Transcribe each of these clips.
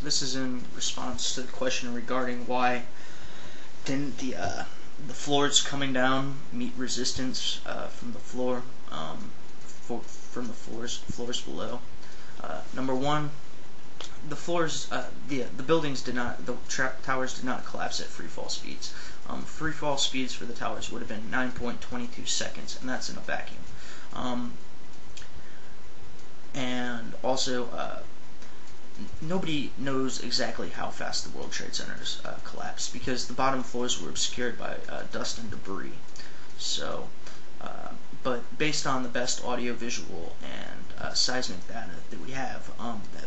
this is in response to the question regarding why didn't the floors coming down meet resistance from the floor from the floors below. Number one, the floors, the buildings did not, the towers did not collapse at free fall speeds. Free fall speeds for the towers would have been 9.22 seconds, and that's in a vacuum. And also, nobody knows exactly how fast the World Trade Centers collapsed, because the bottom floors were obscured by dust and debris. So, but based on the best audio-visual and seismic data that we have,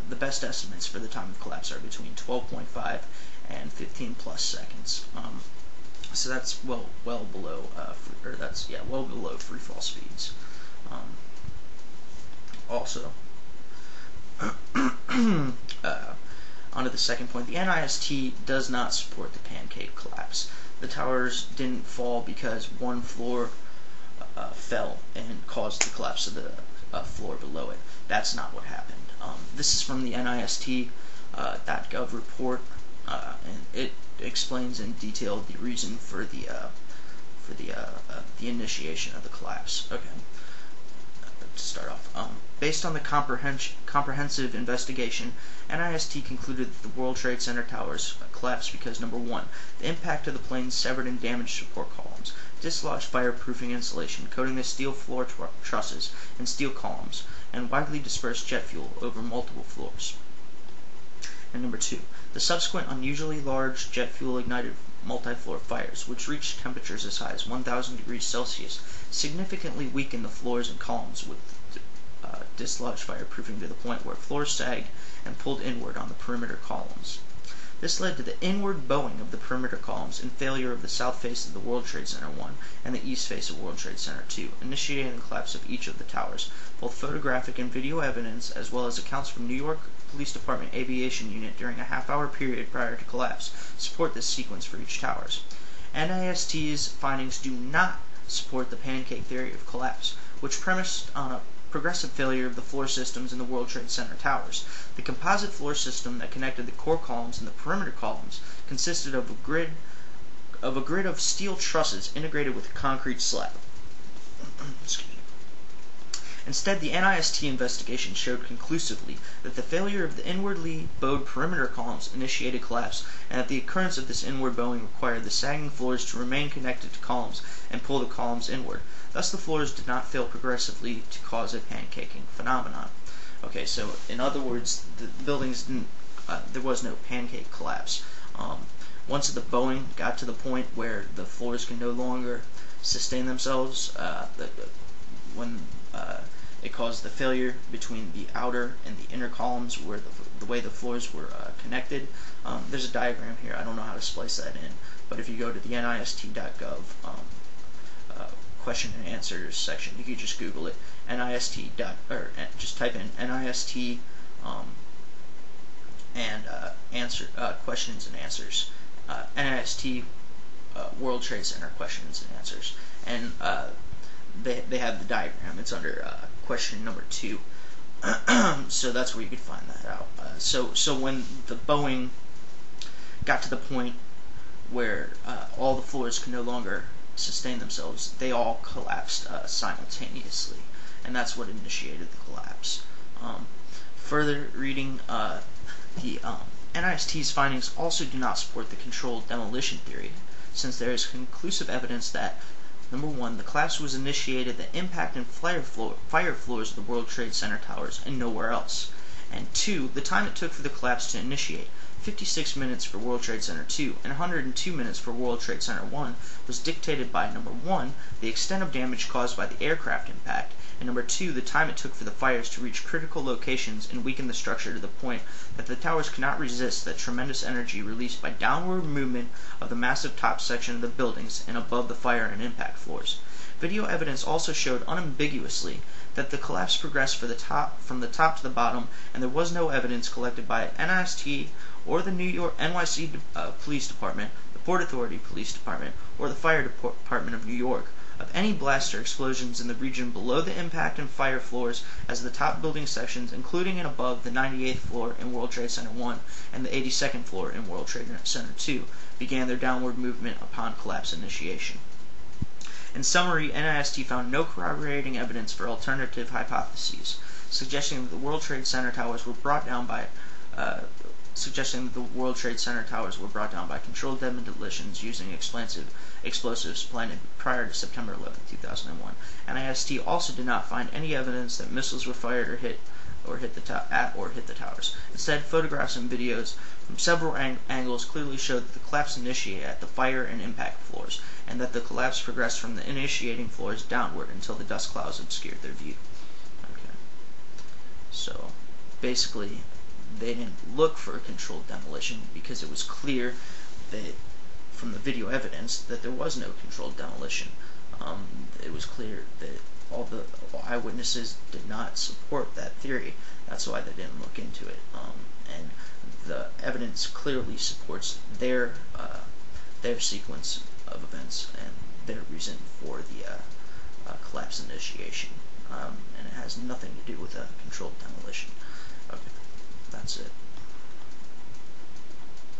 the best estimates for the time of collapse are between 12.5 and 15 plus seconds. So that's well below, well below free fall speeds. Also, onto the second point, the NIST does not support the Pancake collapse. The towers didn't fall because one floor fell and caused the collapse of the floor below it. That's not what happened. This is from the NIST.gov report, and it explains in detail the reason for the initiation of the collapse. Okay. To start off, based on the comprehensive investigation, NIST concluded that the World Trade Center towers collapsed because, number one, the impact of the planes severed and damaged support columns, dislodged fireproofing insulation coating the steel floor trusses and steel columns, and widely dispersed jet fuel over multiple floors. And number two, the subsequent unusually large jet fuel ignited multi-floor fires, which reached temperatures as high as 1,000 degrees Celsius, significantly weakened the floors and columns with dislodged fireproofing to the point where floors sagged and pulled inward on the perimeter columns. This led to the inward bowing of the perimeter columns and failure of the south face of the World Trade Center 1 and the east face of World Trade Center 2, initiating the collapse of each of the towers. Both photographic and video evidence, as well as accounts from New York Police Department Aviation Unit during a half-hour period prior to collapse, support this sequence for each towers. NIST's findings do not support the Pancake theory of collapse, which premised on a progressive failure of the floor systems in the World Trade Center towers. The composite floor system that connected the core columns and the perimeter columns consisted of a grid of steel trusses integrated with a concrete slab. Instead, the NIST investigation showed conclusively that the failure of the inwardly bowed perimeter columns initiated collapse, and that the occurrence of this inward bowing required the sagging floors to remain connected to columns and pull the columns inward. Thus, the floors did not fail progressively to cause a pancaking phenomenon. Okay, so in other words, the buildings didn't. There was no pancake collapse. Once the bowing got to the point where the floors can no longer sustain themselves, it caused the failure between the outer and the inner columns where the way the floors were connected. There's a diagram here. I don't know how to splice that in, but if you go to the NIST.gov question and answers section, you can just Google it. Just type in NIST questions and answers. NIST World Trade Center questions and answers, and they have the diagram. It's under question number 2. So that's where you could find that out. So when the bowing got to the point where all the floors could no longer sustain themselves, they all collapsed simultaneously, and that's what initiated the collapse. Further reading, the NIST's findings also do not support the controlled demolition theory, since there is conclusive evidence that, number one, the collapse was initiated the impact and fire floors of the World Trade Center towers and nowhere else. And two, the time it took for the collapse to initiate, 56 minutes for World Trade Center 2 and 102 minutes for World Trade Center 1, was dictated by, number one, the extent of damage caused by the aircraft impact, and number two, the time it took for the fires to reach critical locations and weaken the structure to the point that the towers could not resist the tremendous energy released by downward movement of the massive top section of the buildings and above the fire and impact floors. Video evidence also showed unambiguously that the collapse progressed from the top to the bottom, and there was no evidence collected by NIST or the New York NYC Police Department, the Port Authority Police Department, or the Fire Department of New York of any blast or explosions in the region below the impact and fire floors as the top building sections, including and above the 98th floor in World Trade Center 1 and the 82nd floor in World Trade Center 2, began their downward movement upon collapse initiation. In summary, NIST found no corroborating evidence for alternative hypotheses, suggesting that the World Trade Center towers were brought down by controlled demolitions using explosives planted prior to September 11, 2001. NIST also did not find any evidence that missiles were fired or hit the towers. Instead, photographs and videos from several angles clearly showed that the collapse initiated at the fire and impact floors, and that the collapse progressed from the initiating floors downward until the dust clouds obscured their view. Okay. So, basically, they didn't look for a controlled demolition because it was clear that, from the video evidence, that there was no controlled demolition. It was clear that all the eyewitnesses did not support that theory. That's why they didn't look into it. And the evidence clearly supports their sequence of events and their reason for the collapse initiation. And it has nothing to do with a controlled demolition. Okay, that's it.